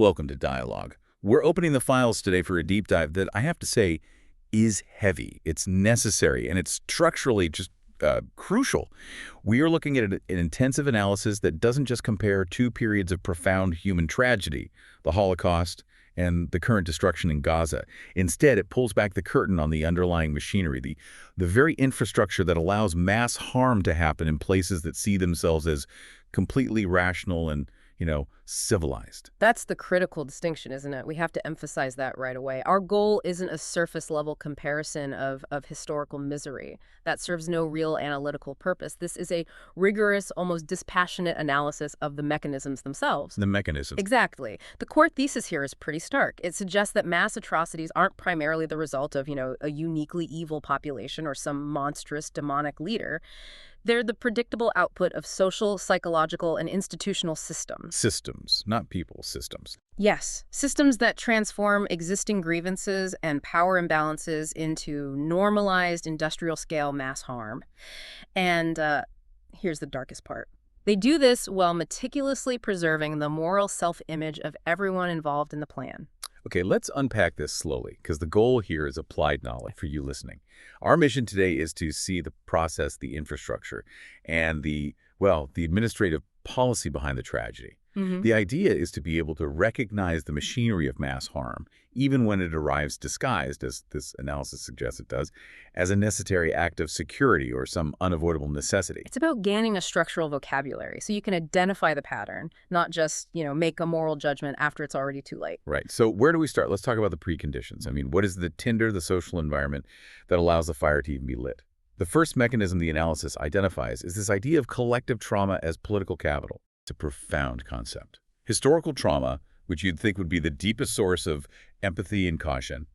Welcome to Dialogue. We're opening the files today for a deep dive that I have to say is heavy. It's necessary, and it's structurally just crucial. We are looking at an intensive analysis that doesn't just compare two periods of profound human tragedy, the Holocaust and the current destruction in Gaza. Instead, it pulls back the curtain on the underlying machinery, the very infrastructure that allows mass harm to happen in places that see themselves as completely rational and civilized. That's the critical distinction, isn't it? We have to emphasize that right away. Our goal isn't a surface-level comparison of historical misery. That serves no real analytical purpose. This is a rigorous, almost dispassionate analysis of the mechanisms themselves. The mechanisms. Exactly. The core thesis here is pretty stark. It suggests that mass atrocities aren't primarily the result of, a uniquely evil population or some monstrous demonic leader. They're the predictable output of social, psychological, and institutional systems. Systems, not people, systems. Yes, systems that transform existing grievances and power imbalances into normalized industrial-scale mass harm. And here's the darkest part. They do this while meticulously preserving the moral self-image of everyone involved in the plan. Okay, let's unpack this slowly, because the goal here is applied knowledge for you listening. Our mission today is to see the process, the infrastructure, and the administrative policy behind the tragedy. The idea is to be able to recognize the machinery of mass harm, even when it arrives disguised, as this analysis suggests it does, as a necessary act of security or some unavoidable necessity. It's about gaining a structural vocabulary so you can identify the pattern, not just, make a moral judgment after it's already too late. Right. So where do we start? Let's talk about the preconditions. I mean, what is the tinder, the social environment that allows the fire to even be lit? The first mechanism the analysis identifies is this idea of collective trauma as political capital. It's a profound concept. Historical trauma, which you'd think would be the deepest source of empathy and caution,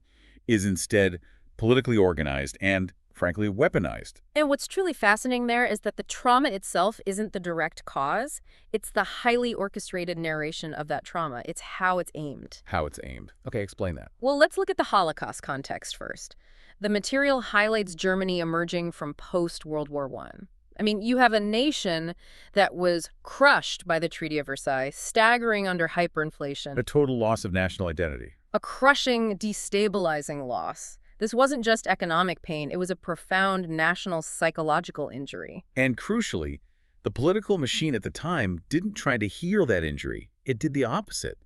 is instead politically organized and, frankly, weaponized. And what's truly fascinating there is that the trauma itself isn't the direct cause. It's the highly orchestrated narration of that trauma. It's how it's aimed. How it's aimed. Okay, explain that. Well, let's look at the Holocaust context first. The material highlights Germany emerging from post-World War I. I mean, you have a nation that was crushed by the Treaty of Versailles, staggering under hyperinflation. A total loss of national identity. A crushing, destabilizing loss. This wasn't just economic pain, it was a profound national psychological injury. And crucially, the political machine at the time didn't try to heal that injury. It did the opposite.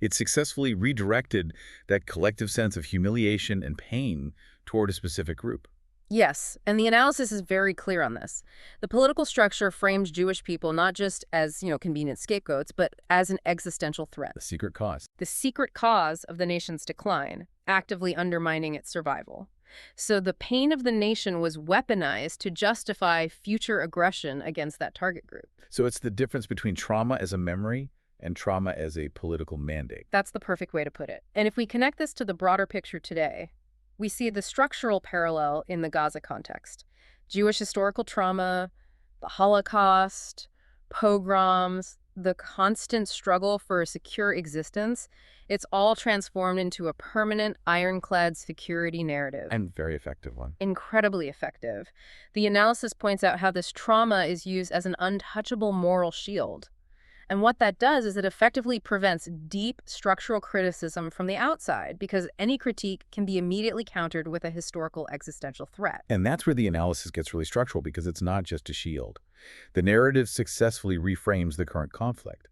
It successfully redirected that collective sense of humiliation and pain toward a specific group. Yes, and the analysis is very clear on this. The political structure frames Jewish people not just as, convenient scapegoats, but as an existential threat. The secret cause. The secret cause of the nation's decline, actively undermining its survival. So the pain of the nation was weaponized to justify future aggression against that target group. So it's the difference between trauma as a memory and trauma as a political mandate. That's the perfect way to put it. And if we connect this to the broader picture today, we see the structural parallel in the Gaza context. Jewish historical trauma, the Holocaust, pogroms, the constant struggle for a secure existence, it's all transformed into a permanent, ironclad security narrative. And very effective one. Incredibly effective. The analysis points out how this trauma is used as an untouchable moral shield. And what that does is it effectively prevents deep structural criticism from the outside, because any critique can be immediately countered with a historical existential threat. And that's where the analysis gets really structural, because it's not just a shield. The narrative successfully reframes the current conflict.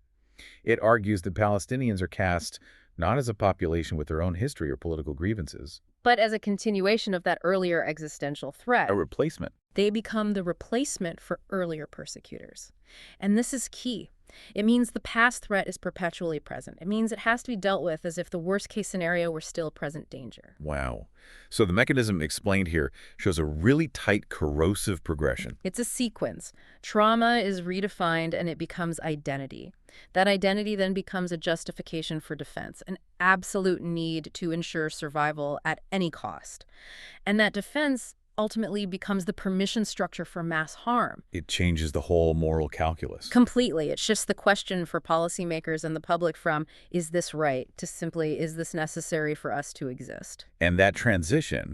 It argues that Palestinians are cast not as a population with their own history or political grievances, but as a continuation of that earlier existential threat. A replacement. They become the replacement for earlier persecutors. And this is key. It means the past threat is perpetually present. It means it has to be dealt with as if the worst-case scenario were still present danger. Wow. So the mechanism explained here shows a really tight, corrosive progression. It's a sequence. Trauma is redefined and it becomes identity. That identity then becomes a justification for defense, an absolute need to ensure survival at any cost. And that defense ultimately becomes the permission structure for mass harm. It changes the whole moral calculus. Completely. It shifts the question for policymakers and the public from, is this right, to simply, is this necessary for us to exist? And that transition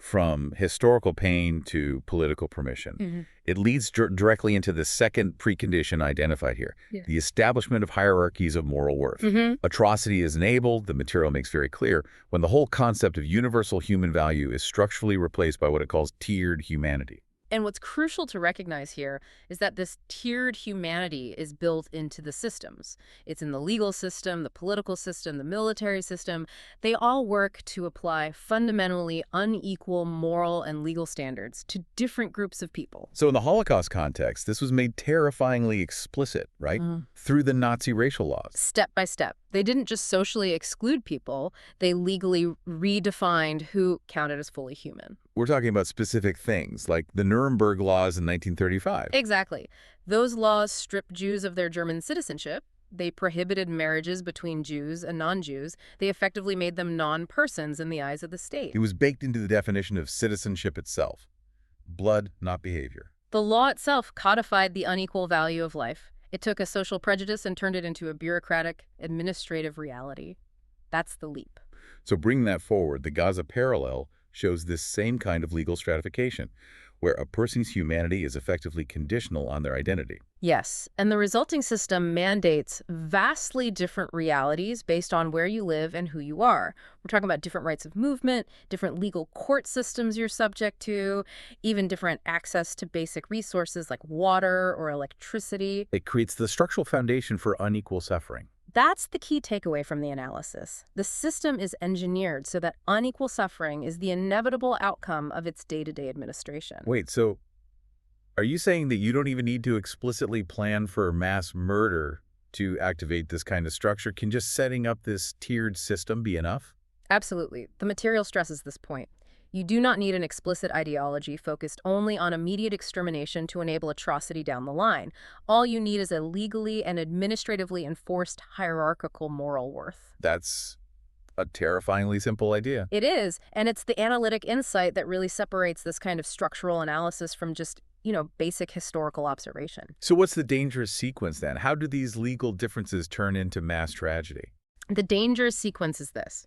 from historical pain to political permission. Hmm. It leads directly into the second precondition identified here, Yeah. the establishment of hierarchies of moral worth. Hmm. Atrocity is enabled, the material makes very clear, when the whole concept of universal human value is structurally replaced by what it calls tiered humanity. And what's crucial to recognize here is that this tiered humanity is built into the systems. It's in the legal system, the political system, the military system. They all work to apply fundamentally unequal moral and legal standards to different groups of people. So in the Holocaust context, this was made terrifyingly explicit, right? Through the Nazi racial laws. Step by step. They didn't just socially exclude people, they legally redefined who counted as fully human. We're talking about specific things, like the Nuremberg laws in 1935. Exactly. Those laws stripped Jews of their German citizenship. They prohibited marriages between Jews and non-Jews. They effectively made them non-persons in the eyes of the state. It was baked into the definition of citizenship itself. Blood, not behavior. The law itself codified the unequal value of life. It took a social prejudice and turned it into a bureaucratic, administrative reality. That's the leap. So bringing that forward, the Gaza parallel shows this same kind of legal stratification, where a person's humanity is effectively conditional on their identity. Yes, and the resulting system mandates vastly different realities based on where you live and who you are. We're talking about different rights of movement, different legal court systems you're subject to, even different access to basic resources like water or electricity. It creates the structural foundation for unequal suffering. That's the key takeaway from the analysis. The system is engineered so that unequal suffering is the inevitable outcome of its day-to-day administration. Wait, so are you saying that you don't even need to explicitly plan for mass murder to activate this kind of structure? Can just setting up this tiered system be enough? Absolutely. The material stresses this point. You do not need an explicit ideology focused only on immediate extermination to enable atrocity down the line. All you need is a legally and administratively enforced hierarchical moral worth. That's a terrifyingly simple idea. It is, and it's the analytic insight that really separates this kind of structural analysis from just, basic historical observation. So what's the dangerous sequence then? How do these legal differences turn into mass tragedy? The dangerous sequence is this.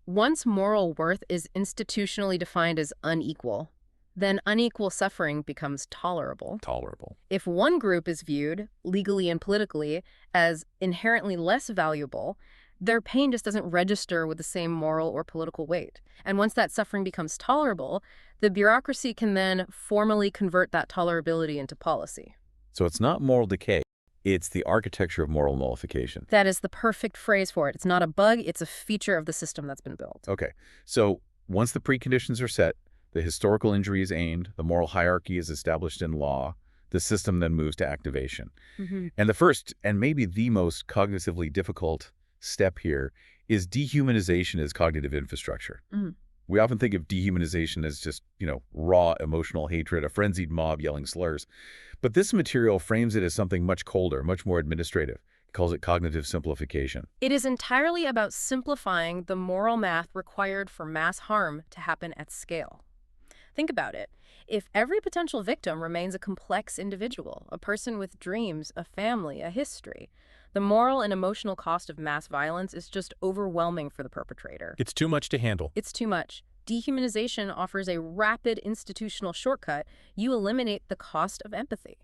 Once moral worth is institutionally defined as unequal, then unequal suffering becomes tolerable. Tolerable. If one group is viewed, legally and politically, as inherently less valuable, their pain just doesn't register with the same moral or political weight. And once that suffering becomes tolerable, the bureaucracy can then formally convert that tolerability into policy. So it's not moral decay. It's the architecture of moral nullification. That is the perfect phrase for it. It's not a bug, it's a feature of the system that's been built. Okay, so once the preconditions are set, the historical injury is aimed, the moral hierarchy is established in law, the system then moves to activation. And the first, and maybe the most cognitively difficult step here, is dehumanization as cognitive infrastructure. We often think of dehumanization as just, raw emotional hatred, a frenzied mob yelling slurs. But this material frames it as something much colder, much more administrative. It calls it cognitive simplification. It is entirely about simplifying the moral math required for mass harm to happen at scale. Think about it. If every potential victim remains a complex individual, a person with dreams, a family, a history, the moral and emotional cost of mass violence is just overwhelming for the perpetrator. It's too much to handle. It's too much. Dehumanization offers a rapid institutional shortcut. You eliminate the cost of empathy.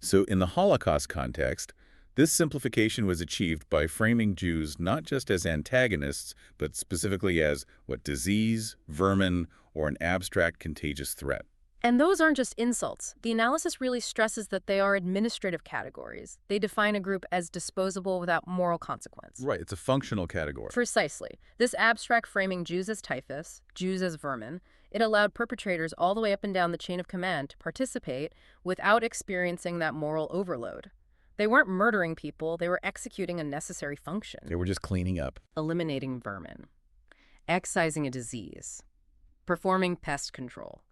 So in the Holocaust context, this simplification was achieved by framing Jews not just as antagonists, but specifically as disease, vermin, or an abstract contagious threat. And those aren't just insults. The analysis really stresses that they are administrative categories. They define a group as disposable without moral consequence. Right, it's a functional category. Precisely. This abstract framing Jews as typhus, Jews as vermin, it allowed perpetrators all the way up and down the chain of command to participate without experiencing that moral overload. They weren't murdering people, they were executing a necessary function. They were just cleaning up. Eliminating vermin, excising a disease, performing pest control.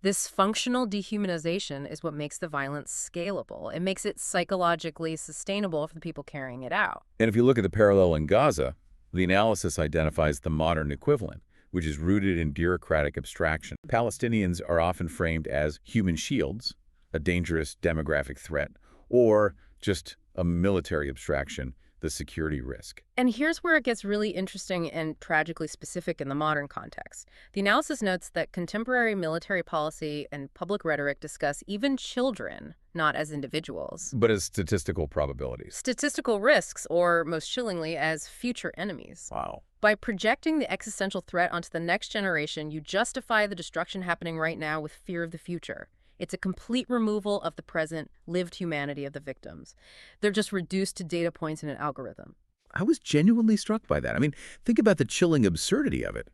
This functional dehumanization is what makes the violence scalable. It makes it psychologically sustainable for the people carrying it out. And if you look at the parallel in Gaza, the analysis identifies the modern equivalent, which is rooted in bureaucratic abstraction. Palestinians are often framed as human shields, a dangerous demographic threat, or just a military abstraction, the security risk. And here's where it gets really interesting and tragically specific in the modern context. The analysis notes that contemporary military policy and public rhetoric discuss even children not as individuals, But as statistical probabilities. statistical risks, or most chillingly, as future enemies. Wow. By projecting the existential threat onto the next generation, you justify the destruction happening right now with fear of the future. It's a complete removal of the present, lived humanity of the victims. They're just reduced to data points in an algorithm. I was genuinely struck by that. I mean, think about the chilling absurdity of it.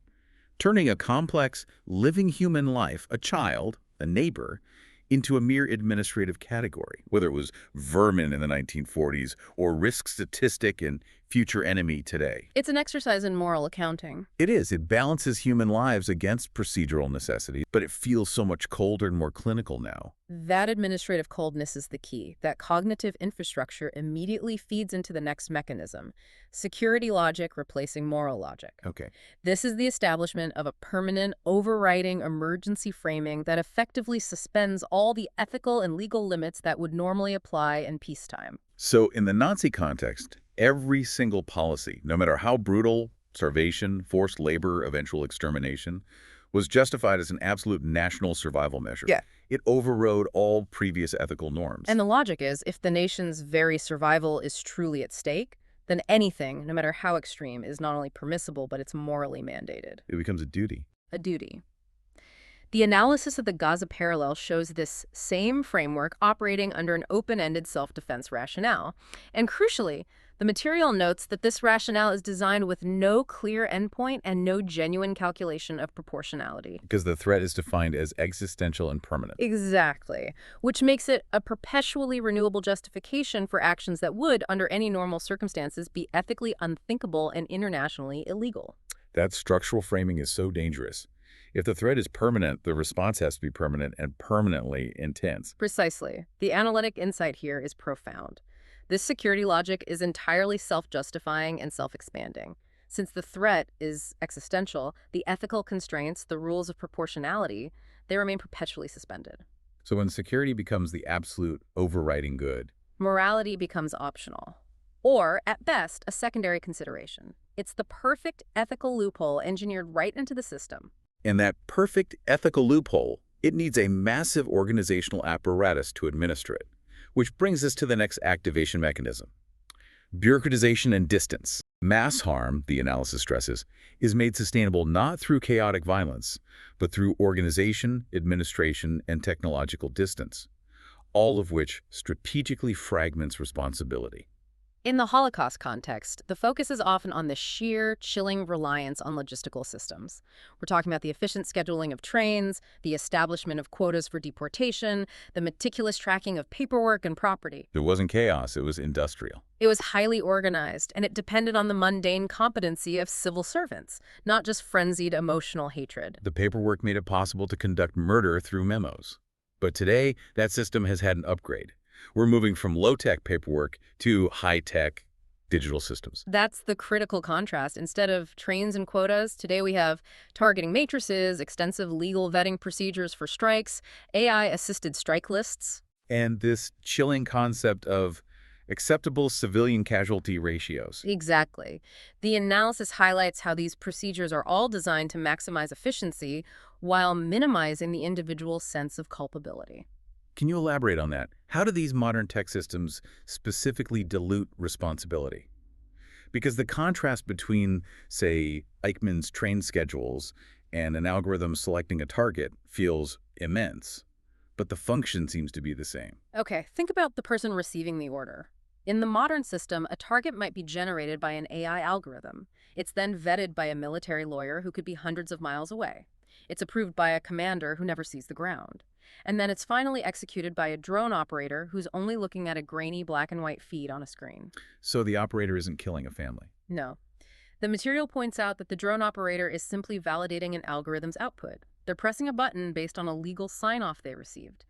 Turning a complex, living human life, a child, a neighbor, into a mere administrative category, whether it was vermin in the 1940s or risk statistic and future enemy today. It's an exercise in moral accounting. It is. It balances human lives against procedural necessity, but it feels so much colder and more clinical now. That administrative coldness is the key. That cognitive infrastructure immediately feeds into the next mechanism. Security logic replacing moral logic. Okay. This is the establishment of a permanent, overriding emergency framing that effectively suspends all the ethical and legal limits that would normally apply in peacetime. So in the Nazi context, every single policy, no matter how brutal, starvation, forced labor, eventual extermination, was justified as an absolute national survival measure. Yeah. It overrode all previous ethical norms. And the logic is, if the nation's very survival is truly at stake, then anything, no matter how extreme, is not only permissible, but it's morally mandated. It becomes a duty. A duty. The analysis of the Gaza parallel shows this same framework operating under an open-ended self-defense rationale. And crucially, the material notes that this rationale is designed with no clear endpoint and no genuine calculation of proportionality. Because the threat is defined as existential and permanent. Exactly, which makes it a perpetually renewable justification for actions that would, under any normal circumstances, be ethically unthinkable and internationally illegal. That structural framing is so dangerous. If the threat is permanent, the response has to be permanent and permanently intense. Precisely. The analytic insight here is profound. This security logic is entirely self-justifying and self-expanding. Since the threat is existential, the ethical constraints, the rules of proportionality, they remain perpetually suspended. So when security becomes the absolute overriding good, Morality becomes optional, or, at best, a secondary consideration. It's the perfect ethical loophole engineered right into the system. and that perfect ethical loophole, it needs a massive organizational apparatus to administer it. Which brings us to the next activation mechanism. Bureaucratization and distance. Mass harm, the analysis stresses, is made sustainable not through chaotic violence, but through organization, administration, and technological distance, all of which strategically fragments responsibility. In the Holocaust context, the focus is often on the sheer, chilling reliance on logistical systems. We're talking about the efficient scheduling of trains, the establishment of quotas for deportation, the meticulous tracking of paperwork and property. It wasn't chaos, it was industrial. It was highly organized, and it depended on the mundane competency of civil servants, not just frenzied emotional hatred. The paperwork made it possible to conduct murder through memos. But today, that system has had an upgrade. We're moving from low-tech paperwork to high-tech digital systems. That's the critical contrast. Instead of trains and quotas, today we have targeting matrices, extensive legal vetting procedures for strikes, AI-assisted strike lists. And this chilling concept of acceptable civilian casualty ratios. Exactly. The analysis highlights how these procedures are all designed to maximize efficiency while minimizing the individual's sense of culpability. Can you elaborate on that? How do these modern tech systems specifically dilute responsibility? Because the contrast between, say, Eichmann's train schedules and an algorithm selecting a target feels immense, but the function seems to be the same. Okay, think about the person receiving the order. In the modern system, a target might be generated by an AI algorithm. It's then vetted by a military lawyer who could be hundreds of miles away. It's approved by a commander who never sees the ground. And then it's finally executed by a drone operator who's only looking at a grainy black and white feed on a screen. So the operator isn't killing a family. No. The material points out that the drone operator is simply validating an algorithm's output. They're pressing a button based on a legal sign-off they received.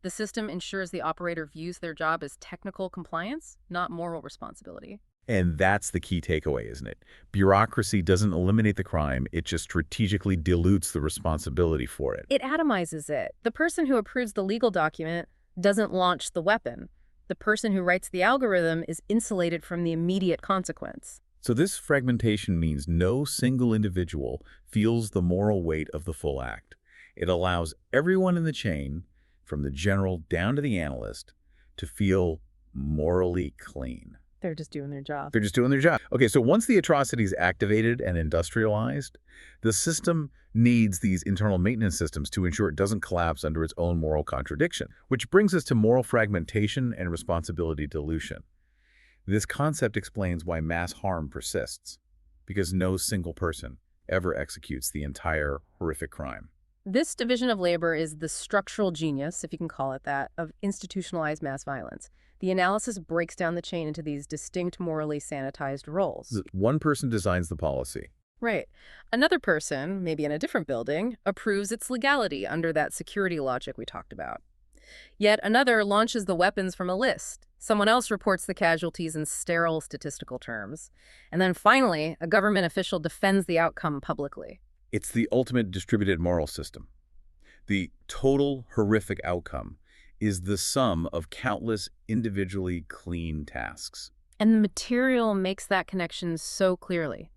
The system ensures the operator views their job as technical compliance, not moral responsibility. And that's the key takeaway, isn't it? Bureaucracy doesn't eliminate the crime, it just strategically dilutes the responsibility for it. It atomizes it. The person who approves the legal document doesn't launch the weapon. The person who writes the algorithm is insulated from the immediate consequence. So this fragmentation means no single individual feels the moral weight of the full act. It allows everyone in the chain, from the general down to the analyst, to feel morally clean. They're just doing their job. They're just doing their job. Okay, so once the atrocity is activated and industrialized, the system needs these internal maintenance systems to ensure it doesn't collapse under its own moral contradiction, which brings us to moral fragmentation and responsibility dilution. This concept explains why mass harm persists, because no single person ever executes the entire horrific crime. This division of labor is the structural genius, if you can call it that, of institutionalized mass violence. The analysis breaks down the chain into these distinct, morally sanitized roles. One person designs the policy. Right. Another person, maybe in a different building, approves its legality under that security logic we talked about. Yet another launches the weapons from a list. Someone else reports the casualties in sterile statistical terms. And then finally, a government official defends the outcome publicly. It's the ultimate distributed moral system. The total horrific outcome is the sum of countless individually clean tasks. And the material makes that connection so clearly.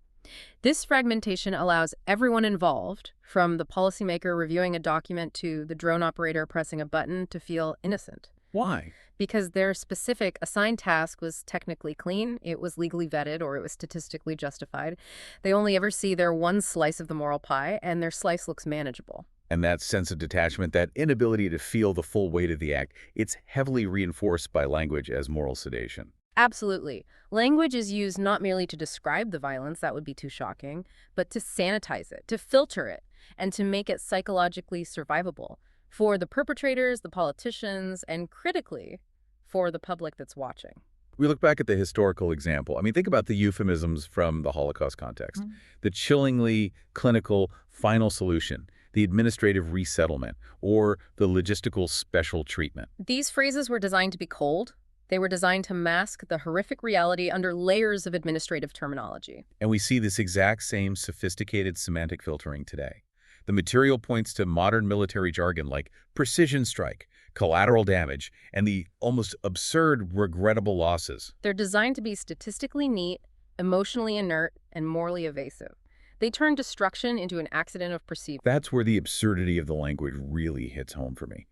This fragmentation allows everyone involved, from the policymaker reviewing a document to the drone operator pressing a button, to feel innocent. Why? Because their specific assigned task was technically clean, it was legally vetted, or it was statistically justified. They only ever see their one slice of the moral pie, and their slice looks manageable. And that sense of detachment, that inability to feel the full weight of the act, it's heavily reinforced by language as moral sedation. Absolutely. Language is used not merely to describe the violence, that would be too shocking, but to sanitize it, to filter it, and to make it psychologically survivable for the perpetrators, the politicians, and critically, for the public that's watching. We look back at the historical example. I mean, think about the euphemisms from the Holocaust context. The chillingly clinical final solution, the administrative resettlement, or the logistical special treatment. These phrases were designed to be cold. They were designed to mask the horrific reality under layers of administrative terminology. And we see this exact same sophisticated semantic filtering today. The material points to modern military jargon like precision strike, collateral damage, and the almost absurd regrettable losses. They're designed to be statistically neat, emotionally inert, and morally evasive. They turn destruction into an accident of perceived. That's where the absurdity of the language really hits home for me.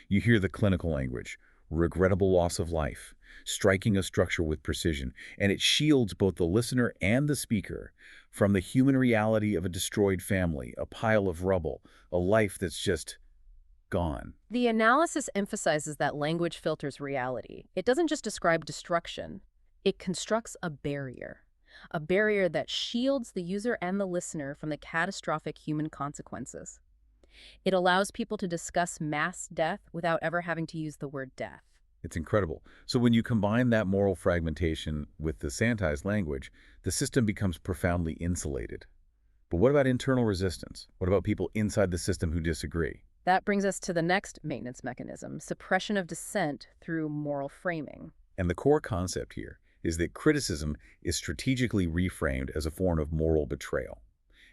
You hear the clinical language, regrettable loss of life, striking a structure with precision, and it shields both the listener and the speaker from the human reality of a destroyed family, a pile of rubble, a life that's just gone. The analysis emphasizes that language filters reality. It doesn't just describe destruction. It constructs a barrier that shields the user and the listener from the catastrophic human consequences. It allows people to discuss mass death without ever having to use the word death. It's incredible. So when you combine that moral fragmentation with the sanitized language, the system becomes profoundly insulated. But what about internal resistance? What about people inside the system who disagree? That brings us to the next maintenance mechanism, suppression of dissent through moral framing. And the core concept here is that criticism is strategically reframed as a form of moral betrayal.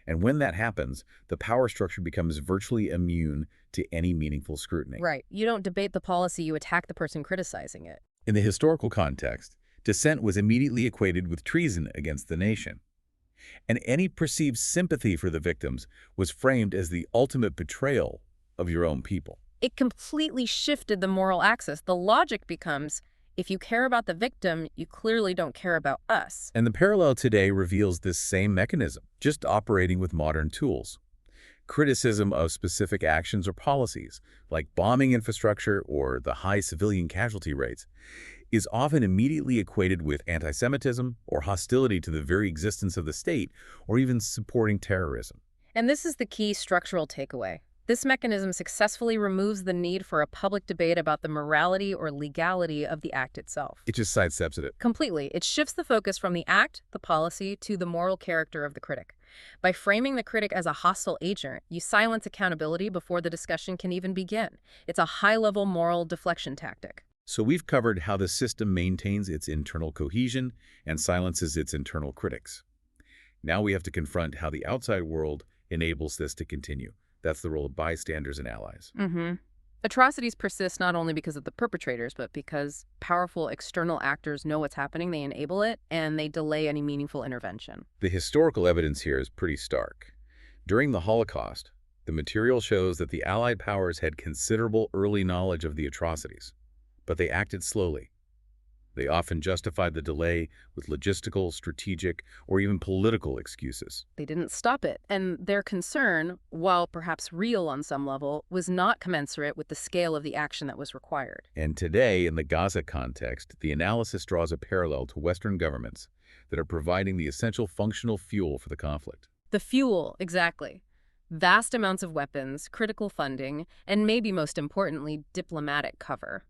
And when that happens, the power structure becomes virtually immune to any meaningful scrutiny. Right. You don't debate the policy, you attack the person criticizing it. In the historical context, dissent was immediately equated with treason against the nation. And any perceived sympathy for the victims was framed as the ultimate betrayal of your own people. It completely shifted the moral axis. The logic becomes, if you care about the victim, you clearly don't care about us. And the parallel today reveals this same mechanism, just operating with modern tools. Criticism of specific actions or policies, like bombing infrastructure or the high civilian casualty rates, is often immediately equated with anti-Semitism or hostility to the very existence of the state, or even supporting terrorism. And this is the key structural takeaway. This mechanism successfully removes the need for a public debate about the morality or legality of the act itself. It just sidesteps it. Completely. It shifts the focus from the act, the policy, to the moral character of the critic. By framing the critic as a hostile agent, you silence accountability before the discussion can even begin. It's a high-level moral deflection tactic. So we've covered how the system maintains its internal cohesion and silences its internal critics. Now we have to confront how the outside world enables this to continue. That's the role of bystanders and allies. Atrocities persist not only because of the perpetrators, but because powerful external actors know what's happening, they enable it, and they delay any meaningful intervention. The historical evidence here is pretty stark. During the Holocaust, the material shows that the Allied powers had considerable early knowledge of the atrocities, but they acted slowly. They often justified the delay with logistical, strategic, or even political excuses. They didn't stop it, and their concern, while perhaps real on some level, was not commensurate with the scale of the action that was required. And today, in the Gaza context, the analysis draws a parallel to Western governments that are providing the essential functional fuel for the conflict. The fuel, exactly. Vast amounts of weapons, critical funding, and maybe most importantly, diplomatic cover.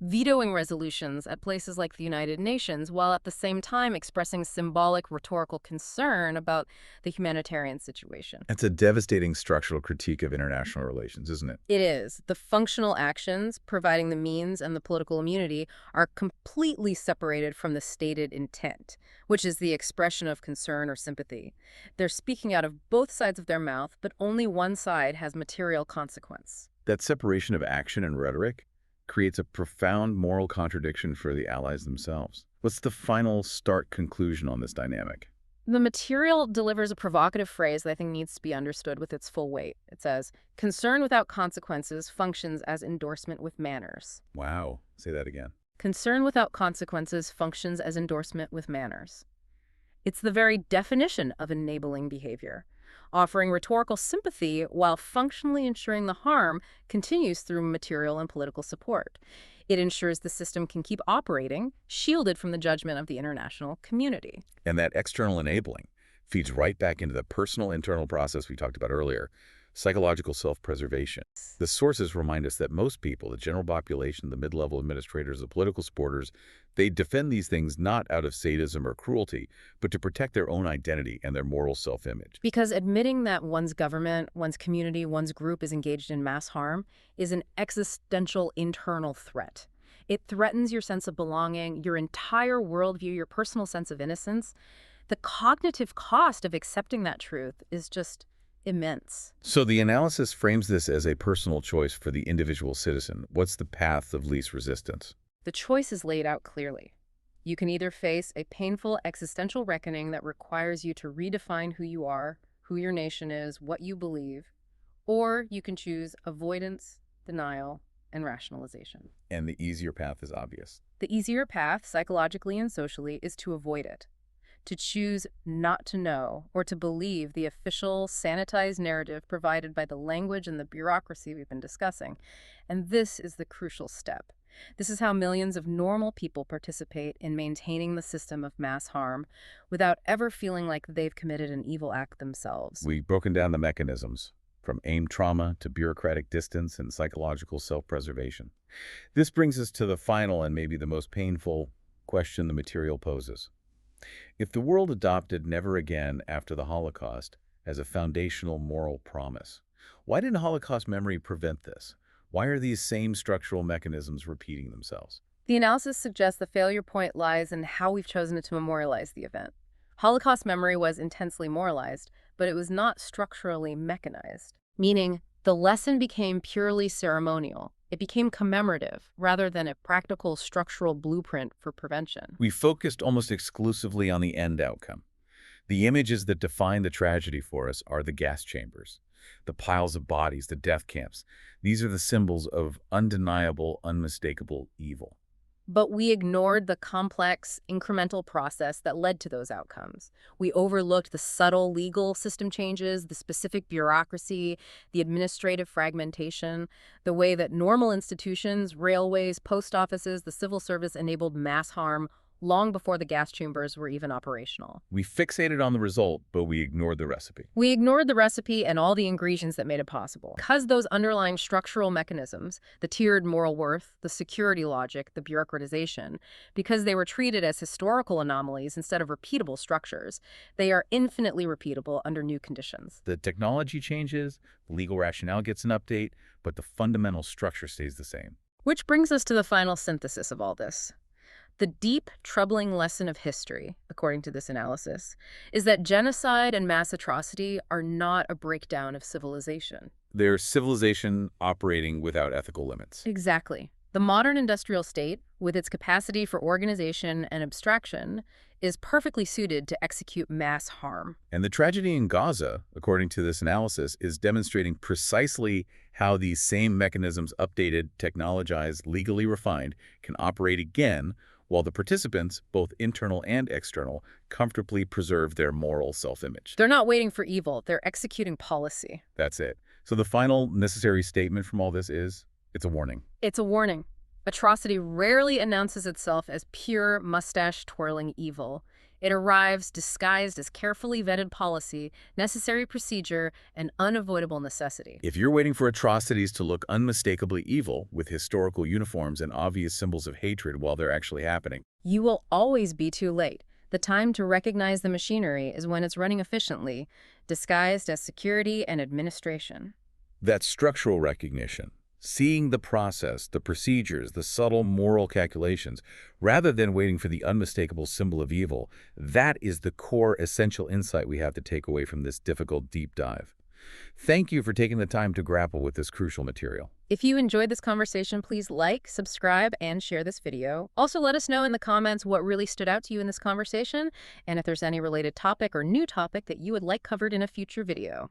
Vetoing resolutions at places like the United Nations while at the same time expressing symbolic rhetorical concern about the humanitarian situation. It's a devastating structural critique of international relations, isn't it? It is. The functional actions, providing the means and the political immunity, are completely separated from the stated intent, which is the expression of concern or sympathy. They're speaking out of both sides of their mouth, but only one side has material consequence. That separation of action and rhetoric creates a profound moral contradiction for the Allies themselves. What's the final stark conclusion on this dynamic? The material delivers a provocative phrase that I think needs to be understood with its full weight. It says, "Concern without consequences functions as endorsement with manners." Wow. Say that again. Concern without consequences functions as endorsement with manners. It's the very definition of enabling behavior. Offering rhetorical sympathy while functionally ensuring the harm continues through material and political support. It ensures the system can keep operating, shielded from the judgment of the international community. And that external enabling feeds right back into the personal internal process we talked about earlier, psychological self-preservation. The sources remind us that most people, the general population, the mid-level administrators, the political supporters, they defend these things not out of sadism or cruelty, but to protect their own identity and their moral self-image. Because admitting that one's government, one's community, one's group is engaged in mass harm is an existential internal threat. It threatens your sense of belonging, your entire worldview, your personal sense of innocence. The cognitive cost of accepting that truth is just immense. So the analysis frames this as a personal choice for the individual citizen. What's the path of least resistance? The choice is laid out clearly. You can either face a painful existential reckoning that requires you to redefine who you are, who your nation is, what you believe, or you can choose avoidance, denial, and rationalization. And the easier path is obvious. The easier path, psychologically and socially, is to avoid it. To choose not to know or to believe the official, sanitized narrative provided by the language and the bureaucracy we've been discussing. And this is the crucial step. This is how millions of normal people participate in maintaining the system of mass harm without ever feeling like they've committed an evil act themselves. We've broken down the mechanisms, from aimed trauma to bureaucratic distance and psychological self-preservation. This brings us to the final and maybe the most painful question the material poses. If the world adopted never again after the Holocaust as a foundational moral promise, why didn't Holocaust memory prevent this? Why are these same structural mechanisms repeating themselves? The analysis suggests the failure point lies in how we've chosen to memorialize the event. Holocaust memory was intensely moralized, but it was not structurally mechanized, meaning the lesson became purely ceremonial. It became commemorative rather than a practical structural blueprint for prevention. We focused almost exclusively on the end outcome. The images that define the tragedy for us are the gas chambers, the piles of bodies, the death camps. These are the symbols of undeniable, unmistakable evil. But we ignored the complex, incremental process that led to those outcomes. We overlooked the subtle legal system changes, the specific bureaucracy, the administrative fragmentation, the way that normal institutions, railways, post offices, the civil service enabled mass harm long before the gas chambers were even operational. We fixated on the result, but we ignored the recipe. We ignored the recipe and all the ingredients that made it possible. Because those underlying structural mechanisms, the tiered moral worth, the security logic, the bureaucratization, because they were treated as historical anomalies instead of repeatable structures, they are infinitely repeatable under new conditions. The technology changes, the legal rationale gets an update, but the fundamental structure stays the same. Which brings us to the final synthesis of all this. The deep, troubling lesson of history, according to this analysis, is that genocide and mass atrocity are not a breakdown of civilization. They're civilization operating without ethical limits. Exactly. The modern industrial state, with its capacity for organization and abstraction, is perfectly suited to execute mass harm. And the tragedy in Gaza, according to this analysis, is demonstrating precisely how these same mechanisms, updated, technologized, legally refined, can operate again while the participants, both internal and external, comfortably preserve their moral self-image. They're not waiting for evil, they're executing policy. That's it. So the final necessary statement from all this is, it's a warning. It's a warning. Atrocity rarely announces itself as pure mustache-twirling evil. It arrives disguised as carefully vetted policy, necessary procedure, and unavoidable necessity. If you're waiting for atrocities to look unmistakably evil, with historical uniforms and obvious symbols of hatred while they're actually happening, You will always be too late. The time to recognize the machinery is when it's running efficiently, disguised as security and administration. that's structural recognition. Seeing the process, the procedures, the subtle moral calculations, rather than waiting for the unmistakable symbol of evil, that is the core essential insight we have to take away from this difficult deep dive. Thank you for taking the time to grapple with this crucial material. If you enjoyed this conversation, please like, subscribe, and share this video. Also, let us know in the comments what really stood out to you in this conversation, and if there's any related topic or new topic that you would like covered in a future video.